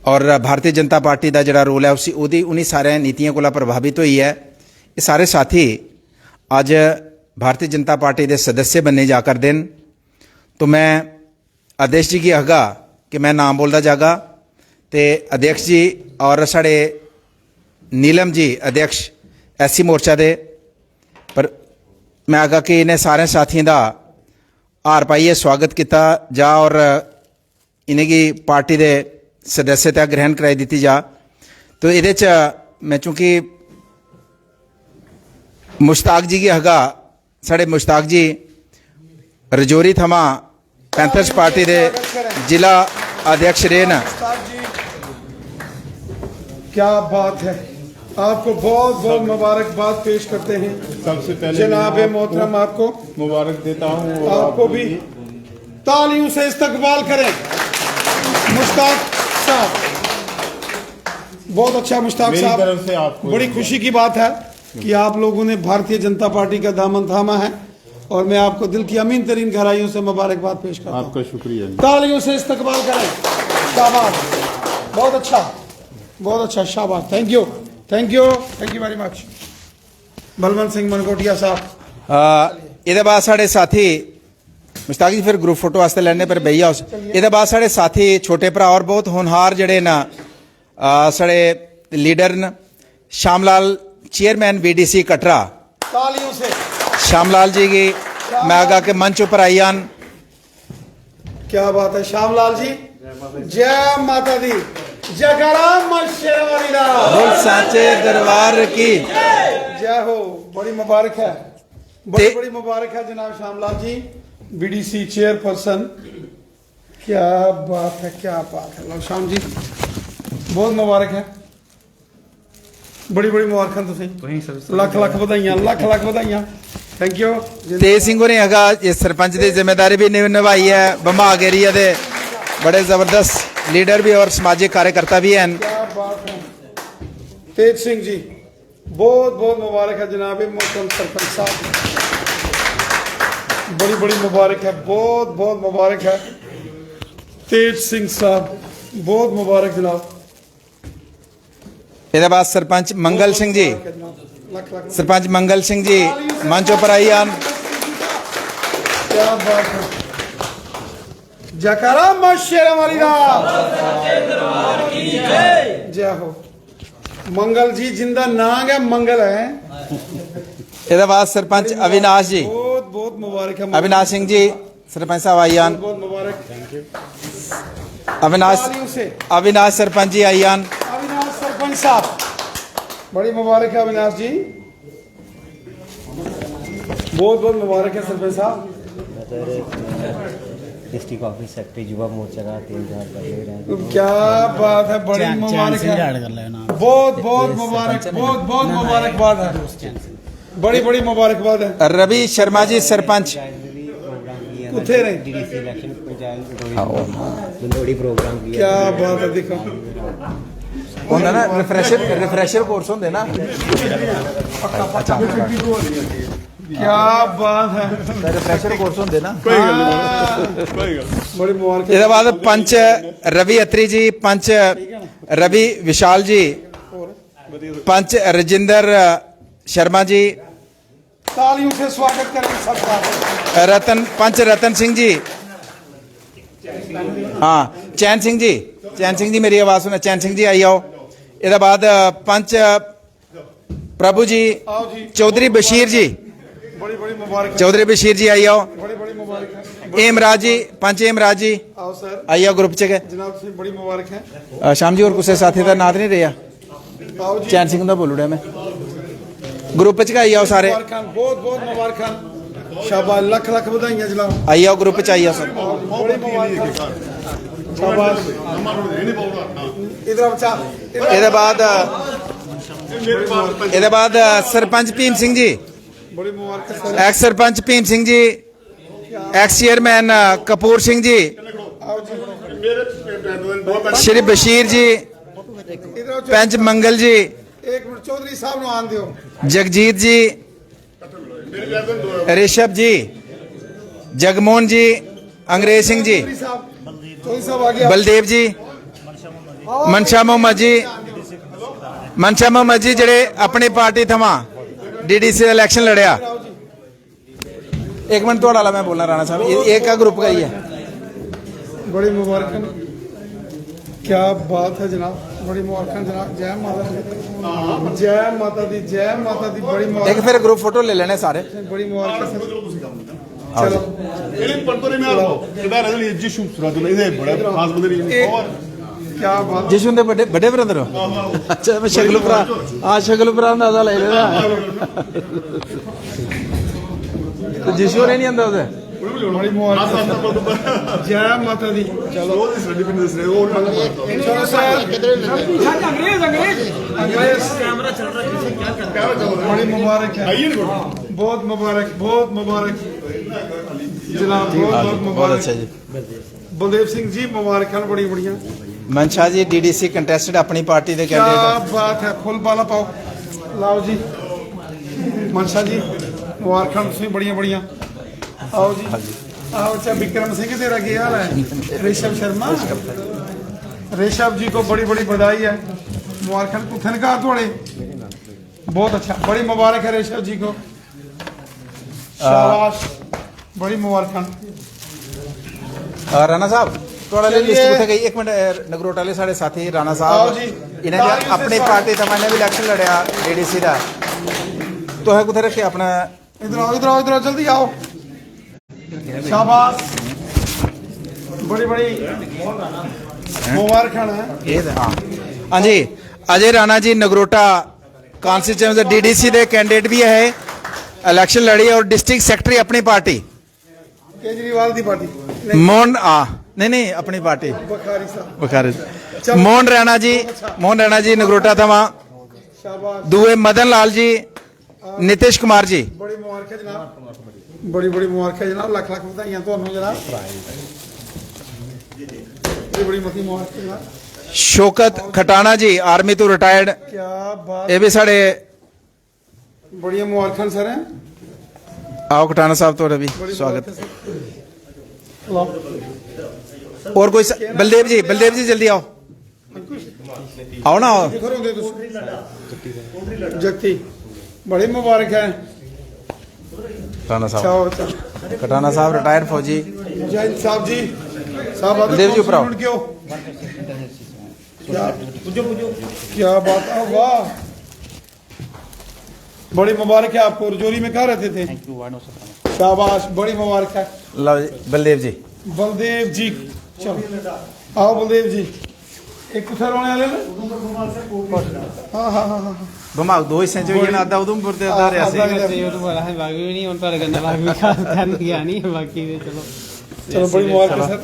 और भारतीय जनता पार्टी का जिहड़ा रोल है उन्हीं सारे नीतियों को प्रभावित हुई है। ये सारे साथी अज भारतीय जनता पार्टी के सदस्य बनने जाकर देन, तो मैं अध्यक्ष जी की आगा कि मैं नाम बोलता जागा, तो अध्यक्ष जी और साढ़े नीलम जी अध्यक्ष SC मोर्चा दे, पर मैं आगा कि इन्हें सारे साथियों का हार पाइए स्वागत किया जा और इन्हें की पार्टी के सदस्यता ग्रहण कराई दी जा। तो ये मैं चूँकि मुश्ताक जी की हगा, साढ़े मुश्ताक जी रजौरी थमा पैंथर्स पार्टी के जिला अध्यक्ष रहे न। क्या बात है, आपको बहुत बहुत मुबारकबाद पेश करते हैं। सबसे पहले जनाब मोहतरम आपको मुबारक देता हूँ, आपको भी तालियों से इस्तकबाल करें। मुश्ताक साहब, बहुत अच्छा मुश्ताक मेरी साहब, तरफ से आपको बड़ी खुशी की बात है कि आप लोगों ने भारतीय जनता पार्टी का दामन थामा है और मैं आपको दिल की अमीन तरीन गहराइयों से मुबारकबाद पेश करता हूं। आपका शुक्रिया। तालियों से इस्तकबाल करें। शाबाश, बहुत अच्छा, बहुत अच्छा, शाबाश, thank you, thank you, thank you very much. Balwant Singh Mankotia साहब। ये बाद साढ़े साथी मुश्ताक जी फिर ग्रुप फोटो वास्ते लैने पर बही हाउस। ये बाद साढ़े साथी छोटे भरा और बहुत होनहार जड़े न साढ़े लीडर न श्यामलाल चेयरमैन BDC कटरा। तालियों से श्यामलाल जी की मैं आगा के मंच पर आई आन। क्या बात है श्यामलाल जी, जय माता दी, जयकारा मां शेरवाली दा, बोल सांचे दरबार की जय हो। बड़ी मुबारक है, बड़ी बड़ी मुबारक है जनाब श्यामलाल जी, BDC चेयरपर्सन। क्या बात है, क्या बात है। लो श्याम जी, बहुत मुबारक है, बड़ी बड़ी मुबारक तुसें, लख लख बधाइयां, लख लख बधाइयां, थैंक यू। तेज सिंह ने हगा ये सरपंच की जिम्मेदारी भी निभाई है। बमाग एरिया दे बड़े जबरदस्त लीडर भी और सामाजिक कार्यकर्ता भी हैं। क्या बात है तेज सिंह जी, बहुत बहुत मुबारक है जनाब मोहतरम सरपंच साहब, बड़ी बड़ी मुबारक है, बहुत बहुत मुबारक है तेज सिंह साहब, बहुत मुबारक जनाब। ये बाद सरपंच मंगल सिंह जी, लख लख सरपंच मंगल सिंह जी मंच पर आई आन। क्या बात है, जयकारा मां शेरवाली दा, जय हो। मंगल जी जिंदा नांग है, मंगल है। ये बाद सरपंच अविनाश जी, बहुत बहुत मुबारक है अविनाश सिंह जी सरपंच साहब आई आन। बहुत मुबारक, थैंक यू। अविनाश सरपंच जी आई आन। अविनाश सरपंच साहब, बड़ी मुबारक है अविनाश जी, बहुत बहुत मुबारक है सरपंच साहब। District office secretary Yuva Morcha का 3000 क्या बात है, बड़ी मुबारक है, बहुत बहुत मुबारक, बहुत बहुत मुबारकबाद है, बड़ी बड़ी मुबारकबाद है। रवि शर्मा जी सरपंच कुत्थे रहे? DDC इलेक्शन पंजाब प्रोग्राम किया। क्या बात है, देखो होंदा ना रिफ्रेशर कोर्स होंदे ना। अच्छा क्या बात है, रिफ्रेशर कोर्स होंदे ना। बड़ी मुबारक। इसके बाद पंच रवि अत्री जी, पंच रवि विशाल जी, पंच रजिंदर शर्मा जी, तालियों से स्वागत करें सबका। रतन पंच रतन सिंह जी, हाँ चैन सिंह जी, चैन सिंह जी मेरी आवाज सुना, चैन सिंह जी आई आओ। इसके बाद पंच प्रभु जी, आओ जी, चौधरी बशीर जी, बड़ी बड़ी मुबारक है, चौधरी बशीर जी आई आओ। बड़ी बड़ी मुबारक है। एमराज जी, पंच एमराज जी आओ सर, आई आओ ग्रुप च गए। जनाब से बड़ी मुबारक है। शाम जी और कुछ साथी का नाम नहीं रहा, आओ जी, चैन सिंह का बोल उड़िया मैं। ग्रुप च आई आओ सारे, मुबारक, बहुत बहुत मुबारक, शाबाश, लख लख बधाइयां जनाब, आई आओ ग्रुप च आई आओ सर। बड़ी मुबारक, शाबाश। इधर बच्चा, ये बाद सरपंच भीम सिंह जी, बड़ी मुबारक sir. X sarpanch Bhim Singh ji, x chairman Kapoor Singh ji, आओ जी, श्री बशीर जी, इधर पंच मंगल जी, एक मिनट चौधरी साहब आन दियो, जगजीत जी, ऋषभ जी, जगमोहन जी, अंग्रेज सिंह जी, चौधरी साहब आ गया, बलदेव जी, मनशा मोहम्मद जी जेडे अपनी पार्टी थमां डीडीसी दा इलेक्शन लड़िया। एक मिनट थोड़ा वाला मैं बोलना राणा साहब, ये एक का ग्रुप का ही है। बड़ी मुबारक, क्या बात है जनाब, बड़ी मुबारक जनाब। जय माता दी, जय माता दी, जय माता दी। बड़ी एक मुबारक, फिर ग्रुप फोटो ले लेने सारे। बड़ी मुबारक सर। चलो Ele partou me algo. Tiver ali de chuva, do nem é, bora. Faz poder ir. क्या बात। जिशु दे बड़े बड़े ब्रदर हो? अच्छा मैं शगलू भरा, हाँ शगलू भरा अंदाजा ले लेना। तो जिशु ने नहीं आंदा उधर। बड़ी मुबारक, जय माता दी। चलो चलो सर, अंग्रेज कैमरा चल रहा है, बड़ी मुबारक है, बहुत मुबारक, बहुत मुबारक जनाब, बहुत बहुत बहुत मुबारक। अच्छा जी। बलदेव सिंह जी मुबारक हैं, बड़ी बढ़िया। मनशा जी डीडीसी कंटेस्टेड अपनी पार्टी के क्या कैंडिडेट। बात है, फुल बाला पाओ, लाओ जी। मनशा जी मुबारक, तुम बढ़िया बढ़िया। आओ जी, आओ। अच्छा विक्रम सिंह तेरा क्या हाल है? ऋषभ शर्मा, ऋषभ जी को बड़ी बड़ी बधाई है, मुबारक। कुथन का थोड़े बहुत अच्छा, बड़ी मुबारक है ऋषभ जी को, शाबाश, बड़ी मुबारक। राणा साहब थोड़ा ले लिस्ट उठे गई। एक मिनट नगरोटा ले साढ़े साथी राणा आओ साहब जी। इन्हें अपनी पार्टी तमाने भी इलेक्शन लड़िया डीडीसी का, तो है कुछ रखे अपना। इधर आओ, इधर आओ, इधर आओ, जल्दी आओ। शाबाश, बड़ी बड़ी मुबारक है। हाँ जी, अजय राणा जी नगरोटा कॉन्स्टिट्यूएंसी डीडीसी के कैंडिडेट भी है, इलेक्शन लड़ी और डिस्ट्रिक्ट सेक्रेटरी अपनी पार्टी। केजरीवाल की पार्टी मोहन नहीं अपनी पार्टी बखारी साहब, बुखारी। मोहन रैना जी नगरोटा थमा। शाबाश, दुए मदन लाल जी, नीतीश कुमार जी। बड़ी मुबारक है जनाब, बड़ी बड़ी मुबारक है जनाब, लख लख बधाइयां ਤੁਹਾਨੂੰ जनाब, बड़ी मती मुबारक है जनाब। शौकत खटाना जी आर्मी तो रिटायर्ड, क्या बात, ये भी साढ़े। बड़ी मुबारक सर हैं, आओ खटाना साहब तो भी बड़ी स्वागत। मुबारक है सर। लो, और कोई बलदेव जी जल्दी आओ ना आओ। किधर होंगे तुम? जगती, बड़ी मुबारक है। खटाना साहब, चाओ चाओ। खटाना साहब रिटायर्ड फौजी। जैन साहब जी, साहब बलदेव जी ऊपर आओ। क्यों? क्या बात है, वाह, बड़ी मुबारक है आपको। रजौरी में कहाँ रहते थे? शाबाश, बड़ी मुबारक है। लो जी बलदेव जी। बलदेव जी, चलो आओ बलदेव जी। एक कुछ रोने वाले ना? हाँ हाँ हाँ हाँ, घुमाओ दो हिस्से जो ये ना आधा उधमपुर ते आधा रियासी। चलो बड़ी मुबारक है सर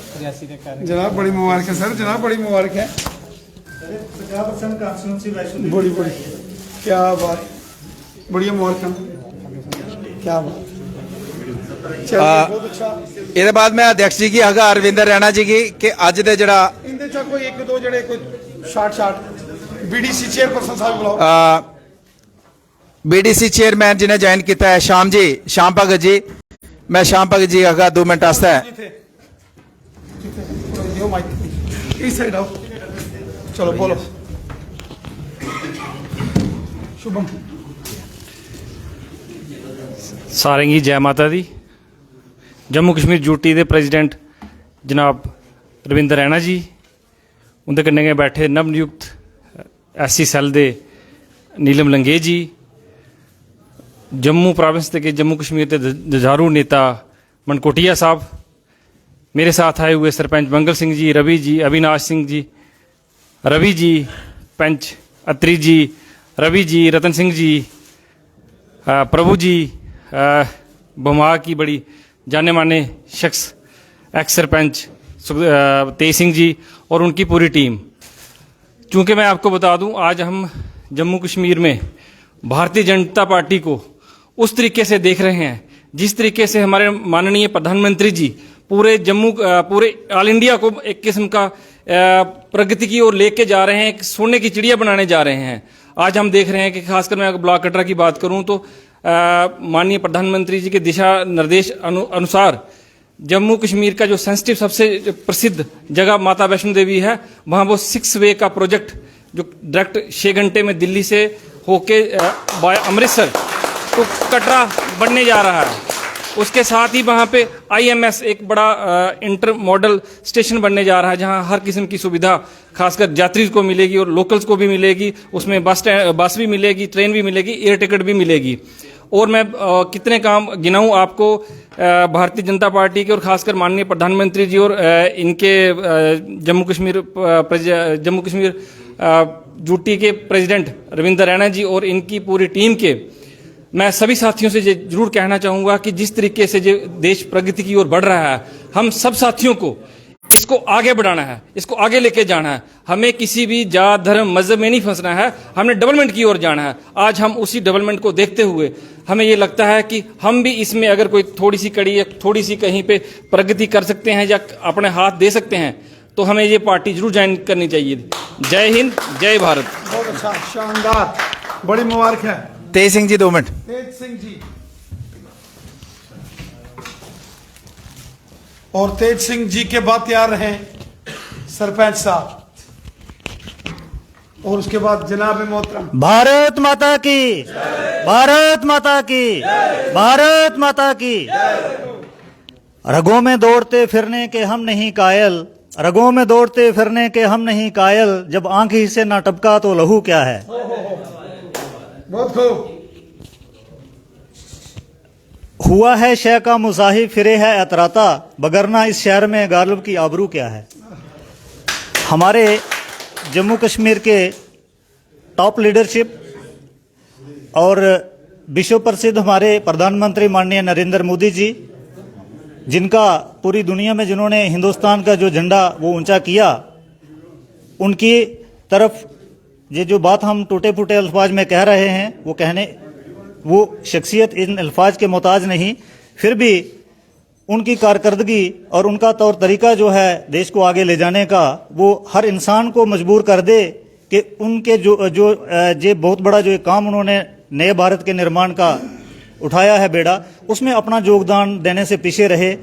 जनाब, बड़ी मुबारक है सर जनाब, बड़ी मुबारक है। बड़ी बड़ी, क्या बात, बड़ी मुबारक, क्या बात। चलिए, बहुत अच्छा। ਇਹਦੇ ਬਾਅਦ ਮੈਂ ਅਧਿਕਸ਼ ਜੀ ਕੀ ਹੈਗਾ ਅਰਵਿੰਦਰ ਰੈਣਾ ਜੀ ਕੀ ਕਿ ਅੱਜ ਦੇ ਜਿਹੜਾ इनदे चा कोई एक दो जड़े कोई शार्ट बीडीसी चेयरपर्सन साहब बुलाओ। बीडीसी चेयरमैन जिन्हें ज्वाइन किया है श्याम भगत जी। मैं श्याम भगत जी हैगा 2 मिनट वास्ते। दियो माइक, इस साइड आओ, चलो बोलो। शुभम, सारें गी जय माता दी। जम्मू कश्मीर यूटी के प्रेजिडेंट जनाब रविंदर रैना जी, उनके कन्नै गै बैठे नवनियुक्त एससी सैल दे नीलम लंगेह जी, जम्मू प्रोविंस के जम्मू कश्मीर के जुझारू नेता मनकोटिया साहब, मेरे साथ आए हुए सरपंच मंगल सिंह जी, रवि जी, अविनाश सिंह जी, रवि जी, पंच अत्री जी, रवि जी, रतन सिंह जी, प्रभु जी, बमा की बड़ी जाने माने शख्स एक्स सरपंच तेज सिंह जी और उनकी पूरी टीम। चूँकि मैं आपको बता दूं, आज हम जम्मू कश्मीर में भारतीय जनता पार्टी को उस तरीके से देख रहे हैं जिस तरीके से हमारे माननीय प्रधानमंत्री जी पूरे ऑल इंडिया को एक किस्म का प्रगति की ओर लेके जा रहे हैं, एक सोने की चिड़िया बनाने जा रहे हैं। आज हम देख रहे हैं कि खासकर मैं ब्लॉक कटरा की बात करूं तो माननीय प्रधानमंत्री जी के दिशा निर्देश अनुसार जम्मू कश्मीर का जो सेंसिटिव सबसे प्रसिद्ध जगह माता वैष्णो देवी है, वहाँ वो 6 वे का प्रोजेक्ट जो डायरेक्ट 6 घंटे में दिल्ली से होके बाय अमृतसर तो कटरा बनने जा रहा है। उसके साथ ही वहाँ पे IMS एक बड़ा इंटर मॉडल स्टेशन बनने जा रहा है, जहाँ हर किस्म की सुविधा खासकर यात्री को मिलेगी और लोकल्स को भी मिलेगी। उसमें बस भी मिलेगी, ट्रेन भी मिलेगी, एयर टिकट भी मिलेगी। और मैं कितने काम गिनाऊं आपको भारतीय जनता पार्टी के और खासकर माननीय प्रधानमंत्री जी और इनके जम्मू कश्मीर यूटी के प्रेसिडेंट रविंदर रैना जी और इनकी पूरी टीम के मैं सभी साथियों से जरूर कहना चाहूंगा कि जिस तरीके से देश प्रगति की ओर बढ़ रहा है, हम सब साथियों को इसको आगे बढ़ाना है, इसको आगे लेके जाना है। हमें किसी भी जात धर्म मजहब में नहीं फंसना है, हमने डेवलपमेंट की ओर जाना है। आज हम उसी डेवलपमेंट को देखते हुए हमें ये लगता है कि हम भी इसमें अगर कोई थोड़ी सी कड़ी या थोड़ी सी कहीं पे प्रगति कर सकते हैं या अपने हाथ दे सकते हैं, तो हमें ये पार्टी जरूर ज्वाइन करनी चाहिए। जय हिंद, जय भारत। बहुत अच्छा, शानदार, बड़ी मुबारक है। तेज सिंह जी 2 मिनट। तेज सिंह जी। और तेज सिंह जी के बाद तैयार हैं सरपंच साहब, और उसके बाद जनाब मोहतरम। भारत माता की, भारत माता की, भारत माता की। रगों में दौड़ते फिरने के हम नहीं कायल, रगों में दौड़ते फिरने के हम नहीं कायल, जब आंख ही से ना टपका तो लहू क्या है। बहुत खूब। हुआ है शह का मुजाहिब फिरे है अतराता, बगरना इस शहर में गालिब की आबरू क्या है। हमारे जम्मू कश्मीर के टॉप लीडरशिप और विश्व प्रसिद्ध हमारे प्रधानमंत्री माननीय नरेंद्र मोदी जी, जिनका पूरी दुनिया में जिन्होंने हिंदुस्तान का जो झंडा वो ऊंचा किया, उनकी तरफ ये जो बात हम टूटे फूटे अल्फाज में कह रहे हैं, वो शख्सियत इन अल्फाज के मोहताज नहीं, फिर भी उनकी कारकर्दगी और उनका तौर तरीका जो है देश को आगे ले जाने का, वो हर इंसान को मजबूर कर दे कि उनके जो बहुत बड़ा जो काम उन्होंने नए भारत के निर्माण का उठाया है बेड़ा, उसमें अपना योगदान देने से पीछे रहे।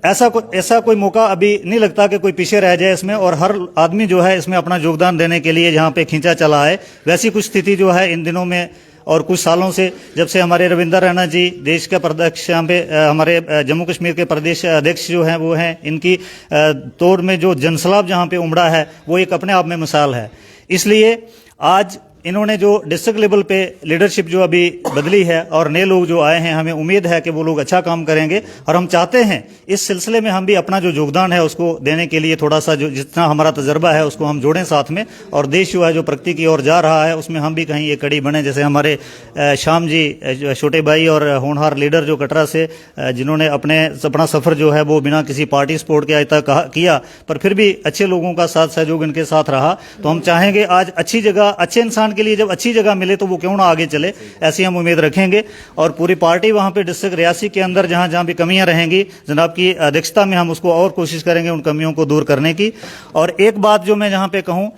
ऐसा कोई मौका अभी नहीं लगता कि कोई पीछे रह जाए इसमें, और हर आदमी जो है इसमें अपना योगदान देने के लिए जहाँ पे खींचा चला है। वैसी कुछ स्थिति जो है इन दिनों में और कुछ सालों से, जब से हमारे रविंदर रैना जी देश के प्रदेश यहाँ पे हमारे जम्मू कश्मीर के प्रदेश अध्यक्ष जो हैं वो हैं, इनकी तौर में जो जनसलाब जहाँ पे उमड़ा है वो एक अपने आप में मिसाल है। इसलिए आज इन्होंने जो डिस्ट्रिक्ट लेवल पे लीडरशिप जो अभी बदली है और नए लोग जो आए हैं, हमें उम्मीद है कि वो लोग अच्छा काम करेंगे, और हम चाहते हैं इस सिलसिले में हम भी अपना जो योगदान है उसको देने के लिए थोड़ा सा जो जितना हमारा तजर्बा है उसको हम जोड़ें साथ में, और देश जो है जो प्रगति की ओर जा रहा है उसमें हम भी कहीं एक कड़ी बने। जैसे हमारे श्याम जी छोटे भाई और होनहार लीडर जो कटरा से, जिन्होंने अपना सफ़र जो है वो बिना किसी पार्टी सपोर्ट के आज तक किया, पर फिर भी अच्छे लोगों का साथ सहयोग इनके साथ रहा। तो हम चाहेंगे आज अच्छी जगह, अच्छे इंसान के लिए जब अच्छी जगह मिले तो वो क्यों ना आगे चले, ऐसी हम उम्मीद रखेंगे। और पूरी पार्टी वहां पे डिस्ट्रिक्ट रियासी के अंदर जहां जहां भी कमियां रहेंगी, जनाब की अध्यक्षता में हम उसको और कोशिश करेंगे उन कमियों को दूर करने की। और एक बात जो मैं जहां पे कहूं,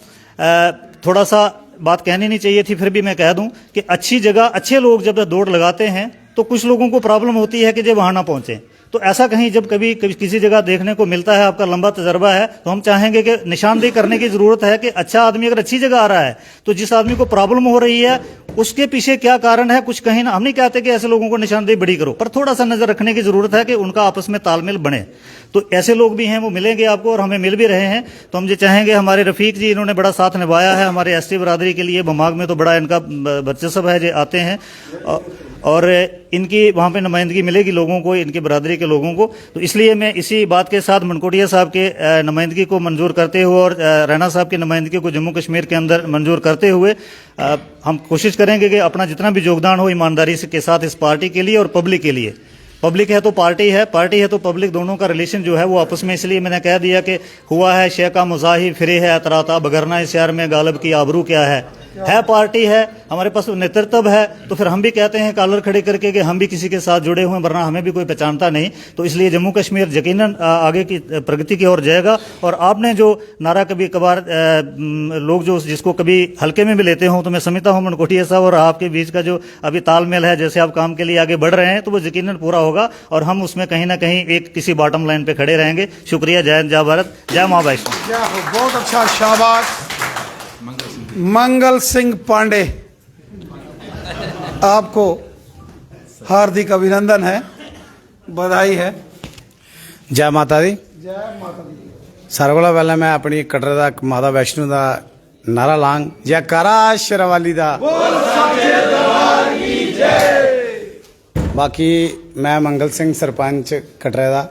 थोड़ा सा बात कहनी नहीं चाहिए थी, फिर भी मैं कह दूं कि अच्छी जगह अच्छे लोग जब दौड़ लगाते हैं तो कुछ लोगों को प्रॉब्लम होती है कि जब वहां ना पहुंचे। तो ऐसा कहीं जब कभी किसी जगह देखने को मिलता है, आपका लंबा तजर्बा है, तो हम चाहेंगे कि निशानदेही करने की जरूरत है कि अच्छा आदमी अगर अच्छी जगह आ रहा है तो जिस आदमी को प्रॉब्लम हो रही है उसके पीछे क्या कारण है, कुछ कहीं ना, हम नहीं कहते कि ऐसे लोगों को निशानदेही बड़ी करो, पर थोड़ा सा नजर रखने की जरूरत है कि उनका आपस में तालमेल बने। तो ऐसे लोग भी हैं, वो मिलेंगे आपको और हमें मिल भी रहे हैं। तो हम ये चाहेंगे, हमारे रफीक जी इन्होंने बड़ा साथ निभाया है हमारे एसटी बरादरी के लिए, बमाग में तो बड़ा इनका वर्चस्व है, जो आते हैं और इनकी वहाँ पे नुमाइंदगी मिलेगी लोगों को, इनकी बरादरी के लोगों को। तो इसलिए मैं इसी बात के साथ मनकोटिया साहब के नुमाइंदगी को मंजूर करते हुए और रैना साहब की नुमाइंदगी को जम्मू कश्मीर के अंदर मंजूर करते हुए हम कोशिश करेंगे कि अपना जितना भी योगदान हो ईमानदारी के साथ इस पार्टी के लिए और पब्लिक के लिए। पब्लिक है तो पार्टी है, पार्टी है तो पब्लिक, दोनों का रिलेशन जो है वो आपस में, इसलिए मैंने कह दिया कि हुआ है शह का मुजाहिब फिरे है अतराता, बगरना इस शहर में गालिब की आबरू क्या है। है पार्टी है, हमारे पास नेतृत्व है, तो फिर हम भी कहते हैं कॉलर खड़े करके कि हम भी किसी के साथ जुड़े हुए हैं, वरना हमें भी कोई पहचानता नहीं। तो इसलिए जम्मू कश्मीर यकीनन आगे की प्रगति की ओर जाएगा। और आपने जो नारा कभी कभार लोग जो जिसको कभी हल्के में भी लेते हों, तो मैं समझता हूं मनकोटिया साहब और आपके बीच का जो अभी तालमेल है, जैसे आप काम के लिए आगे बढ़ रहे हैं, तो वो यकीनन पूरा होगा और हम उसमें कहीं ना कहीं एक किसी बॉटम लाइन पे खड़े रहेंगे। शुक्रिया। जय हिंद, जय भारत, जय मां वैष्णो। क्या हो, बहुत अच्छा, शाबाश। मंगल सिंह पांडे, आपको हार्दिक अभिनंदन है, बधाई है। जय माता दी। जय माता दी। सारे कोला पहले मैं अपनी कटरे दा माता वैष्णो दा नारा लांग जयकारा शेरावाली दा। बाकी मैं मंगल सिंह सरपंच कटरे दा,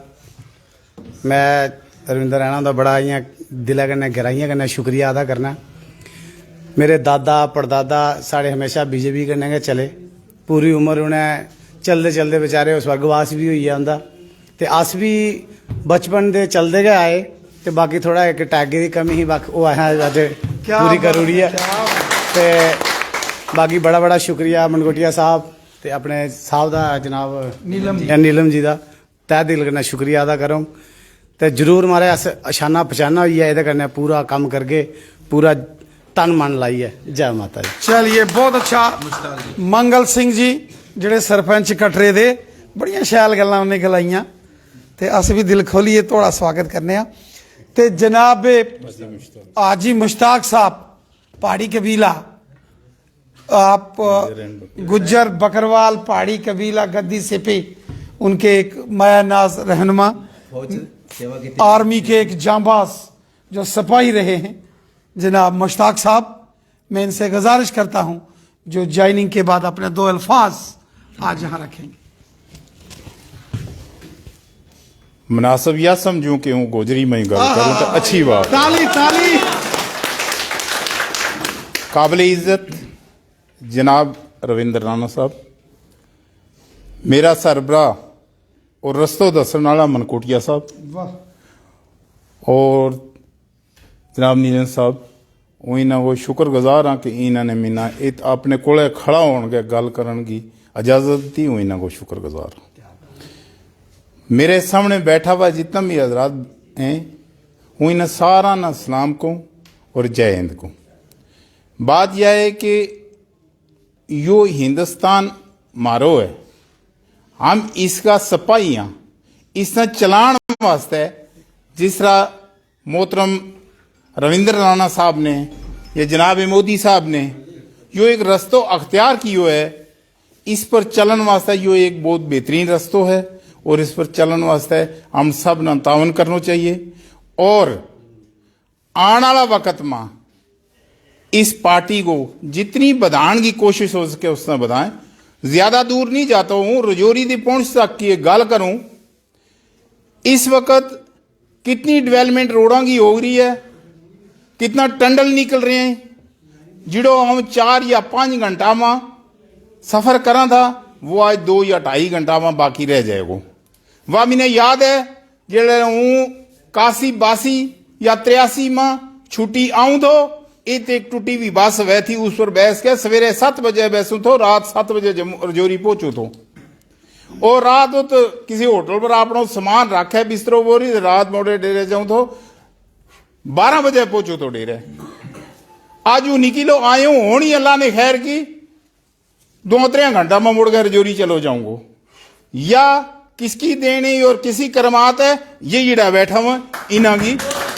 मैं रविंदर रैना दा बड़ा इयां दिलै कन्नै गहराइयां कन्नै शुक्रिया अदा करना। मेरे दादा परदादा साढ़े हमेशा बीजेपी कन्नै गै चले, पूरी उम्र उ'नें चलदे चलदे बेचारे स्वर्गवास भी होई गेआ उं'दा, ते अस भी बचपन दे चलदे गै आए, ते बाकी थोड़ा इक टैगे दी कमी ही, बाकी ओह् असें अज्ज पूरी करी ओड़ी ऐ। ते बाकी बड़ा बड़ा शुक्रिया मनकोटिया साहब ते अपने साहब दा जनाब नीलम जी दा तह दिल कन्नै शुक्रिया अदा करो। ते जरूर मारे अस अशाना पछाना होइयै एह्दे कन्नै पूरा कम्म करगे, पूरा तन मन लाइए। जय माता दी। चलिए, बहुत अच्छा। मंगल सिंह जी जेड़े सरपंच कटरे दे, बड़ियां शैल गल्लां उन्हें गलाइयां, ते अस भी दिल खोलिए थोड़ा स्वागत करने आ। ते जनाब हाजी मुश्ताक साहब, पहाड़ी कबीला, आप गुज्जर बकरवाल पहाड़ी कबीला गद्दी सिपी, उनके एक माया नाज रहनुमा, आर्मी के एक जांबाज जो सिपाही रहे हैं जनाब मुश्ताक साहब, मैं इनसे गुजारिश करता हूं जो ज्वाइनिंग के बाद अपने दो अल्फाज आज यहां रखेंगे। मुनासिब या समझूं कि हूँ गोजरी में गल करूँ तो अच्छी बात। ताली ताली। काबिल इज्जत जनाब रविंदर राणा साहब, मेरा सरबरा और रस्तो दसन वाला मनकोटिया साहब, और जनाब नीलन साहब, इन्होंने वो शुक्रगुजार हाँ कि इन्होंने मैंने अपने कोले खड़ा होने गल करन की इजाजत दी, इन्होंने को शुक्रगुजार। मेरे सामने बैठा हुआ जितना भी हजरात हैं, इन्हें सारा ना सलाम को और जय हिंद को। बात यह है कि यो हिंदुस्तान मारो है, हम इसका सिपाही हाँ, इसने चलान वास्ते जिस तरह मोहतरम रविंदर राणा साहब ने या जनाब मोदी साहब ने यो एक रस्तो अख्तियार कियो है, इस पर चलन वास्ते यो एक बहुत बेहतरीन रस्तो है, और इस पर चलन वास्ते हम सब न तावन करना चाहिए। और आने वाला वक्त में इस पार्टी को जितनी बढ़ाने की कोशिश हो सके उसने बढ़ाएं। ज्यादा दूर नहीं जाता हूं, रजौरी की पहुंच तक की गल करूं, इस वक्त कितनी डेवलपमेंट रोडों की हो रही है, कितना टंडल निकल रहे हैं, जिड़ो हम 4 या 5 घंटा में सफर करा था, वो आज 2 या 2.5 घंटा में बाकी रह जाएगा। वह मैंने याद है जेड़े हूँ 81-82 या 83 में छुट्टी आऊं तो एक टूटी हुई बस वह थी, उस पर बैस के सवेरे 7 बजे बैसूं तो रात 7 बजे रजौरी पहुंचू तो, और रात तो किसी होटल पर अपना सामान रखे बिस्तरों बोरी, रात मोड़े डेरे जाऊं तो 12 बजे पहुंचो तो डेरे। आज यू निकलो आयो होनी अल्लाह ने खैर की, 2-3 घंटा में मुड़ गए रजौरी चलो जाऊंगो, या किसकी देनी और किसी करमात है, ये जिड़ा बैठा हुआ इन्हों की,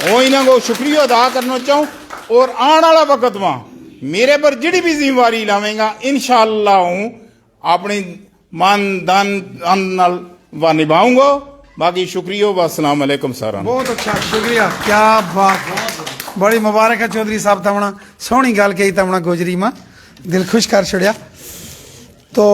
वो इन्हों को शुक्रिया अदा करना चाहूं। और आने वाला वक्त में मेरे पर जिड़ी भी जिम्मेवारी लावेगा, इंशाअल्लाह हूं अपनी मान दान नाल वा निभाऊंगा। बाकी शुक्रिया व अस्सलाम वालेकुम सारा। बहुत अच्छा, शुक्रिया, क्या बात है, बड़ी मुबारक है चौधरी साहब, तमना सोहनी गल कही, तमना गोजरी में दिल खुश कर छड़िया। तो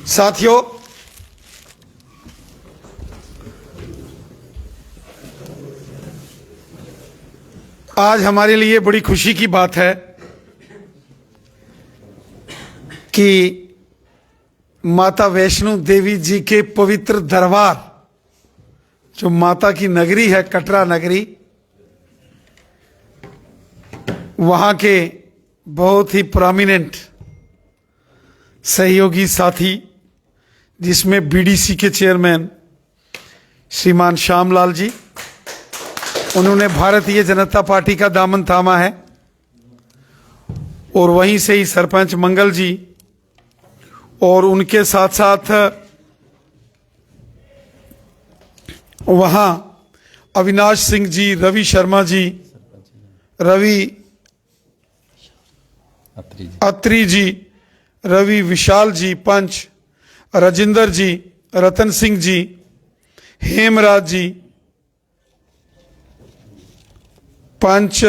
साथियों, आज हमारे लिए बड़ी खुशी की बात है कि माता वैष्णो देवी जी के पवित्र दरबार, जो माता की नगरी है कटरा नगरी, वहां के बहुत ही प्रोमिनेंट सहयोगी साथी, जिसमें बीडीसी के चेयरमैन श्रीमान श्यामलाल जी, उन्होंने भारतीय जनता पार्टी का दामन थामा है, और वहीं से ही सरपंच मंगल जी, और उनके साथ साथ वहां अविनाश सिंह जी, रवि शर्मा जी, रवि अत्री जी, रवि विशाल जी पंच, राजेंद्र जी, रतन सिंह जी, हेमराज जी पंच,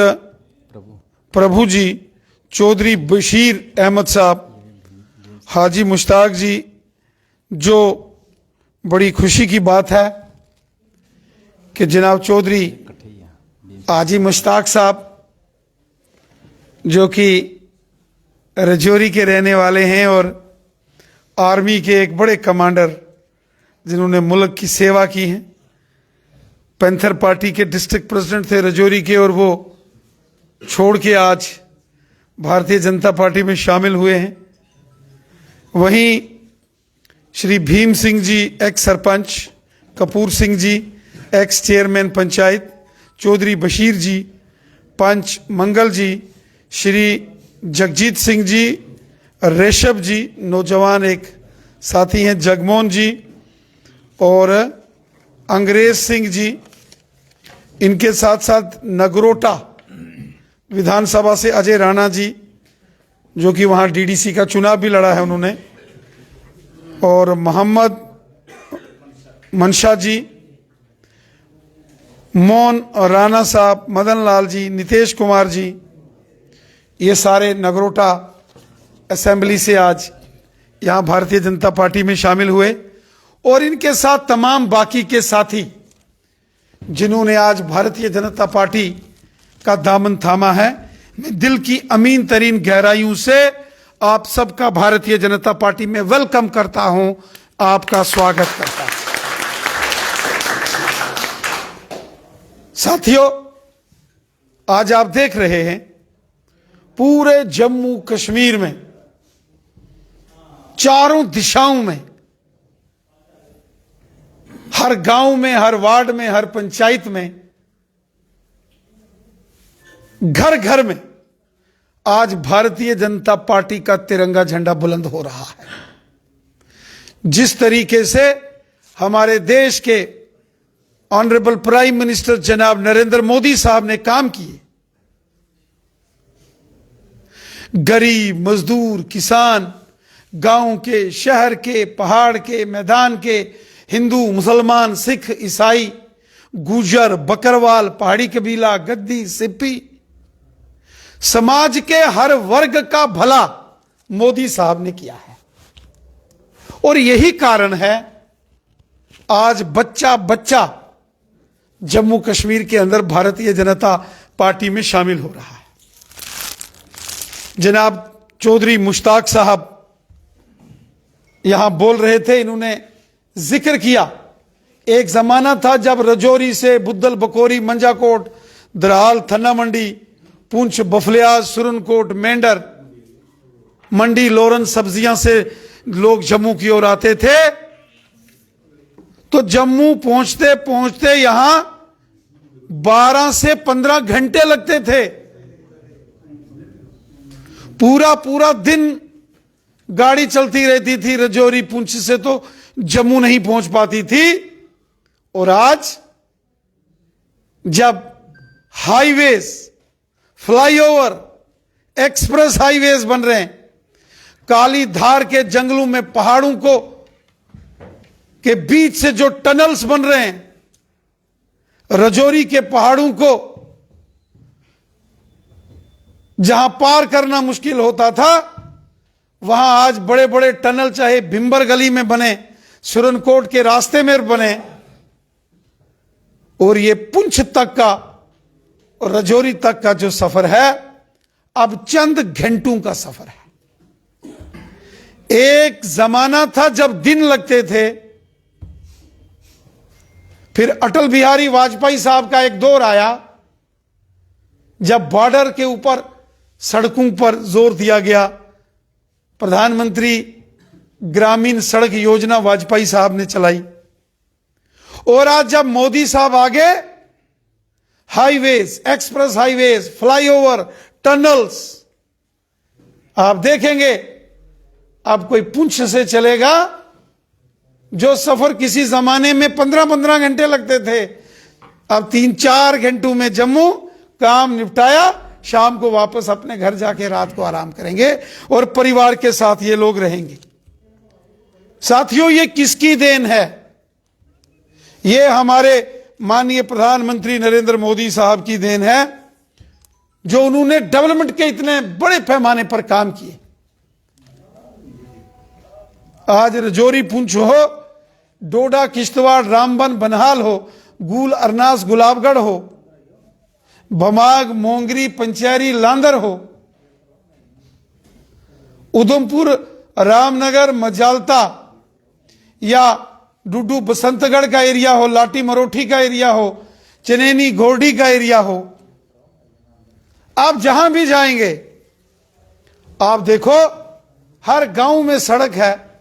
प्रभु जी, चौधरी बशीर अहमद साहब, हाजी मुश्ताक जी। जो बड़ी खुशी की बात है कि जनाब चौधरी हाजी मुश्ताक साहब, जो कि रजौरी के रहने वाले हैं और आर्मी के एक बड़े कमांडर, जिन्होंने मुल्क की सेवा की है, पैंथर पार्टी के डिस्ट्रिक्ट प्रेसिडेंट थे रजौरी के, और वो छोड़ के आज भारतीय जनता पार्टी में शामिल हुए हैं। वहीं Shri Bhim Singh ji x sarpanch, Kapoor Singh ji x chairman panchayat, Chaudhary Bashir जी पंच, मंगल जी, श्री जगजीत सिंह जी, ऋषभ जी नौजवान एक साथी हैं, जगमोहन जी और अंग्रेज सिंह जी, इनके साथ साथ नगरोटा विधानसभा से अजय राणा जी, जो कि वहां डीडीसी का चुनाव भी लड़ा है उन्होंने, और मोहम्मद मनशा जी, मोहन और राणा साहब, मदन लाल जी, नितेश कुमार जी, ये सारे नगरोटा असेंबली से आज यहां भारतीय जनता पार्टी में शामिल हुए, और इनके साथ तमाम बाकी के साथी जिन्होंने आज भारतीय जनता पार्टी का दामन थामा है। मैं दिल की अमीन तरीन गहराइयों से आप सबका भारतीय जनता पार्टी में वेलकम करता हूं, आपका स्वागत करता हूं। साथियों, आज आप देख रहे हैं पूरे जम्मू कश्मीर में चारों दिशाओं में, हर गांव में, हर वार्ड में, हर पंचायत में, घर घर में आज भारतीय जनता पार्टी का तिरंगा झंडा बुलंद हो रहा है। जिस तरीके से हमारे देश के ऑनरेबल प्राइम मिनिस्टर जनाब नरेंद्र मोदी साहब ने काम किए, गरीब, मजदूर, किसान, गांव के, शहर के, पहाड़ के, मैदान के, हिंदू, मुसलमान, सिख, ईसाई, गुजर, बकरवाल, पहाड़ी कबीला, गद्दी, सिप्पी, समाज के हर वर्ग का भला मोदी साहब ने किया है। और यही कारण है आज बच्चा बच्चा जम्मू कश्मीर के अंदर भारतीय जनता पार्टी में शामिल हो रहा है। जनाब चौधरी मुश्ताक साहब यहां बोल रहे थे, इन्होंने जिक्र किया, एक जमाना था जब रजौरी से बुद्धल, बकोरी, मंजाकोट, दराल, थन्ना मंडी, पुंछ, बफलियाज, सुरनकोट, मेंढर मंडी, लोरन सब्जियां से लोग जम्मू की ओर आते थे, तो जम्मू पहुंचते पहुंचते यहां 12 से 15 घंटे लगते थे। पूरा पूरा दिन गाड़ी चलती रहती थी रजौरी पुंछ से, तो जम्मू नहीं पहुंच पाती थी। और आज जब हाईवेज, फ्लाईओवर, एक्सप्रेस हाईवेज बन रहे हैं, काली धार के जंगलों में, पहाड़ों को के बीच से जो टनल्स बन रहे हैं, रजौरी के पहाड़ों को जहां पार करना मुश्किल होता था, वहां आज बड़े बड़े टनल, चाहे भिंबर गली में बने, सुरनकोट के रास्ते में बने, और ये पुंछ तक का और रजौरी तक का जो सफर है अब चंद घंटों का सफर है। एक जमाना था जब दिन लगते थे, फिर अटल बिहारी वाजपेयी साहब का एक दौर आया जब बॉर्डर के ऊपर सड़कों पर जोर दिया गया। प्रधानमंत्री ग्रामीण सड़क योजना वाजपेयी साहब ने चलाई, और आज जब मोदी साहब आगे, highways, express highways, flyover, tunnels, आप देखेंगे अब कोई पुंछ से चलेगा, जो सफर किसी जमाने में 15-15 घंटे लगते थे, अब 3-4 घंटों में जम्मू, काम निपटाया, शाम को वापस अपने घर जाके रात को आराम करेंगे और परिवार के साथ ये लोग रहेंगे। साथियों, ये किसकी देन है? ये हमारे माननीय प्रधानमंत्री नरेंद्र मोदी साहब की देन है, जो उन्होंने डेवलपमेंट के इतने बड़े पैमाने पर काम किए। आज रजौरी पुंछ हो, डोडा किश्तवाड़ रामबन बनहाल हो, गूल अरनास गुलाबगढ़ हो, भमाग मोंगरी पंचैरी लांदर हो, उधमपुर रामनगर मजालता या डुडू बसंतगढ़ का एरिया हो, लाटी मरोठी का एरिया हो, चनैनी गोरडी का एरिया हो, आप जहां भी जाएंगे आप देखो हर गांव में सड़क है,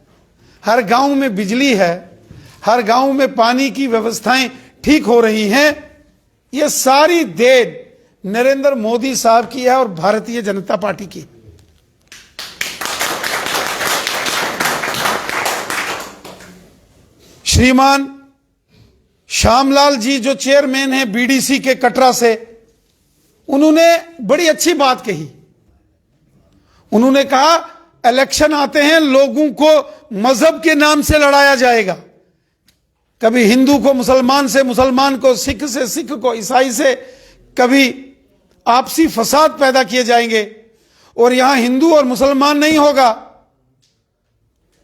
हर गांव में बिजली है, हर गांव में पानी की व्यवस्थाएं ठीक हो रही हैं। ये सारी देन नरेंद्र मोदी साहब की है और भारतीय जनता पार्टी की। श्रीमान श्यामलाल जी जो चेयरमैन हैं बीडीसी के कटरा से, उन्होंने बड़ी अच्छी बात कही। उन्होंने कहा इलेक्शन आते हैं, लोगों को मजहब के नाम से लड़ाया जाएगा, कभी हिंदू को मुसलमान से, मुसलमान को सिख से, सिख को ईसाई से, कभी आपसी फसाद पैदा किए जाएंगे। और यहां हिंदू और मुसलमान नहीं होगा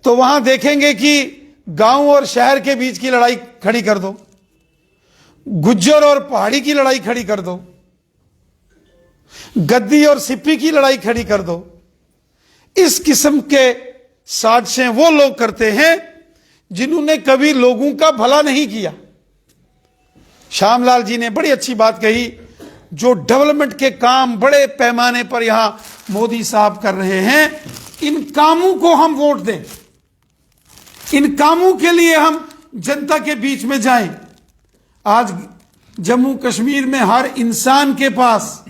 तो वहां देखेंगे कि गांव और शहर के बीच की लड़ाई खड़ी कर दो, गुज्जर और पहाड़ी की लड़ाई खड़ी कर दो, गद्दी और सिप्पी की लड़ाई खड़ी कर दो। इस किस्म के साजिशें वो लोग करते हैं जिन्होंने कभी लोगों का भला नहीं किया। श्यामलाल जी ने बड़ी अच्छी बात कही, जो डेवलपमेंट के काम बड़े पैमाने पर यहां मोदी साहब कर रहे हैं, इन कामों को हम वोट दें, इन कामों के लिए हम जनता के बीच में जाएं। आज जम्मू कश्मीर में हर इंसान के पास,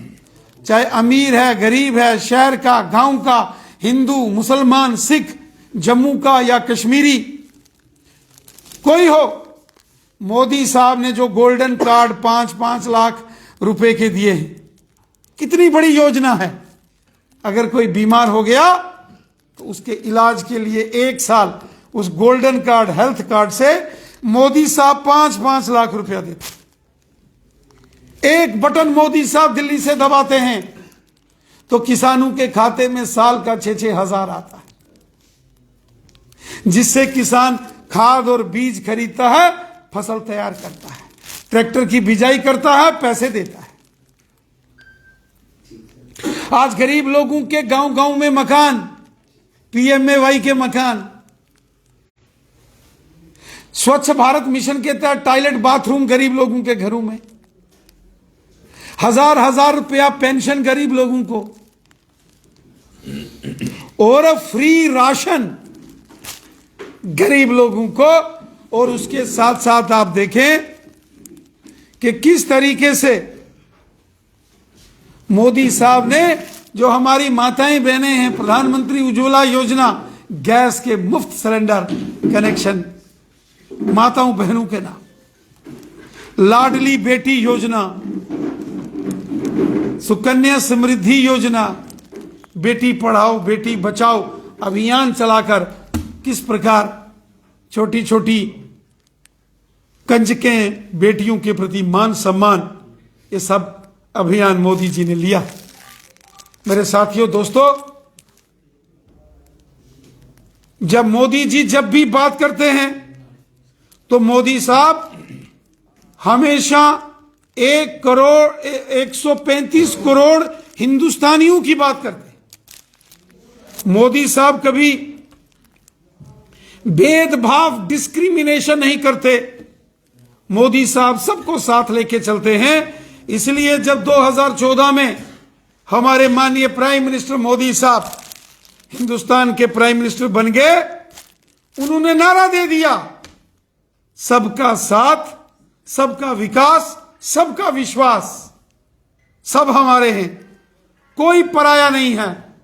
चाहे अमीर है, गरीब है, शहर का, गांव का, हिंदू, मुसलमान, सिख, जम्मू का या कश्मीरी कोई हो, मोदी साहब ने जो गोल्डन कार्ड 5-5 लाख रुपए के दिए हैं, कितनी बड़ी योजना है। अगर कोई बीमार हो गया तो उसके इलाज के लिए 1 साल उस गोल्डन कार्ड, हेल्थ कार्ड से मोदी साहब 5-5 लाख रुपया देते। एक बटन मोदी साहब दिल्ली से दबाते हैं तो किसानों के खाते में साल का 6-6 हजार आता है, जिससे किसान खाद और बीज खरीदता है, फसल तैयार करता है, ट्रैक्टर की बिजाई करता है, पैसे देता है। आज गरीब लोगों के गांव गांव में मकान, पीएमएवाई के मकान, स्वच्छ भारत मिशन के तहत टॉयलेट बाथरूम गरीब लोगों के घरों में, 1000-1000 रुपया पेंशन गरीब लोगों को, और फ्री राशन गरीब लोगों को। और उसके साथ साथ आप देखें कि किस तरीके से मोदी साहब ने जो हमारी माताएं बहनें हैं, प्रधानमंत्री उज्ज्वला योजना, गैस के मुफ्त सिलेंडर कनेक्शन माताओं बहनों के नाम, लाडली बेटी योजना, सुकन्या समृद्धि योजना, बेटी पढ़ाओ बेटी बचाओ अभियान चलाकर किस प्रकार छोटी छोटी कंजकें बेटियों के प्रति मान सम्मान, ये सब अभियान मोदी जी ने लिया। मेरे साथियों, दोस्तों, जब मोदी जी जब भी बात करते हैं तो मोदी साहब हमेशा 135 करोड़ हिंदुस्तानियों की बात करते हैं। मोदी साहब कभी भेदभाव डिस्क्रिमिनेशन नहीं करते। मोदी साहब सबको साथ लेके चलते हैं। इसलिए जब 2014 में हमारे माननीय प्राइम मिनिस्टर मोदी साहब हिंदुस्तान के प्राइम मिनिस्टर बन गए, उन्होंने नारा दे दिया, सबका साथ, सबका विकास, सबका विश्वास। सब हमारे हैं, कोई पराया नहीं है।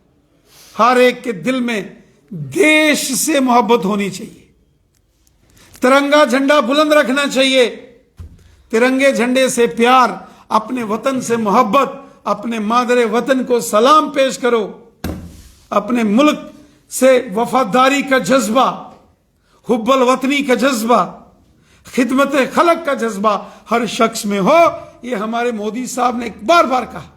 हर एक के दिल में देश से मोहब्बत होनी चाहिए। तिरंगा झंडा बुलंद रखना चाहिए। तिरंगे झंडे से प्यार, अपने वतन से मोहब्बत, अपने मादरे वतन को सलाम पेश करो। अपने मुल्क से वफादारी का जज्बा, हुब्बल वतनी का जज्बा, खिदमत खलक का जज्बा हर शख्स में हो। ये हमारे मोदी साहब ने बार बार कहा।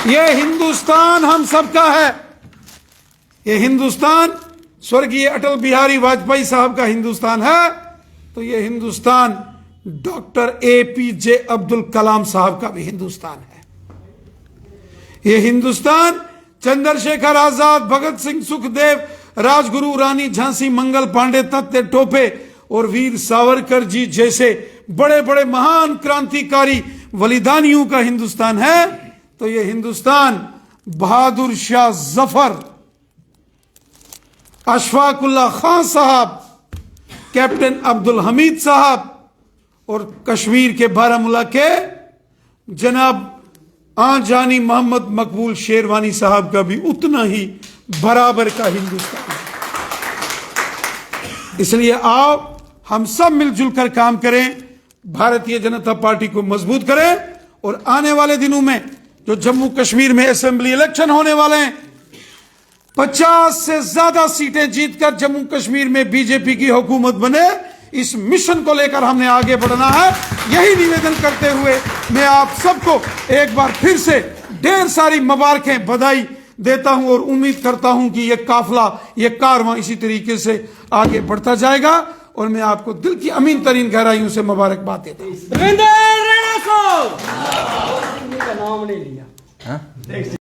ये हिंदुस्तान हम सबका है। ये हिंदुस्तान स्वर्गीय अटल बिहारी वाजपेयी साहब का हिंदुस्तान है, तो ये हिंदुस्तान डॉक्टर APJ अब्दुल कलाम साहब का भी हिंदुस्तान है। ये हिंदुस्तान चंद्रशेखर आजाद, भगत सिंह, सुखदेव, राजगुरु, रानी झांसी, मंगल पांडे, तत्ते टोपे और वीर सावरकर जी जैसे बड़े बड़े महान क्रांतिकारी बलिदानियों का हिंदुस्तान है। तो ये हिंदुस्तान बहादुर शाह जफर, अशफाकुल्ला खान साहब, कैप्टन अब्दुल हमीद साहब और कश्मीर के बारामूला के जनाब आजानी मोहम्मद मकबूल शेरवानी साहब का भी उतना ही बराबर का हिंदुस्तान है। इसलिए आओ हम सब मिलजुल कर काम करें, भारतीय जनता पार्टी को मजबूत करें। और आने वाले दिनों में जो जम्मू कश्मीर में असेंबली इलेक्शन होने वाले हैं, 50 से ज्यादा सीटें जीतकर जम्मू कश्मीर में बीजेपी की हुकूमत बने, इस मिशन को लेकर हमने आगे बढ़ना है। यही निवेदन करते हुए मैं आप सबको एक बार फिर से ढेर सारी मुबारकें, बधाई देता हूं और उम्मीद करता हूं कि यह काफिला, यह कारवां इसी तरीके से आगे बढ़ता जाएगा। और मैं आपको दिल की अमीन तरीन गहराइयों से मुबारकबाद देता हूं।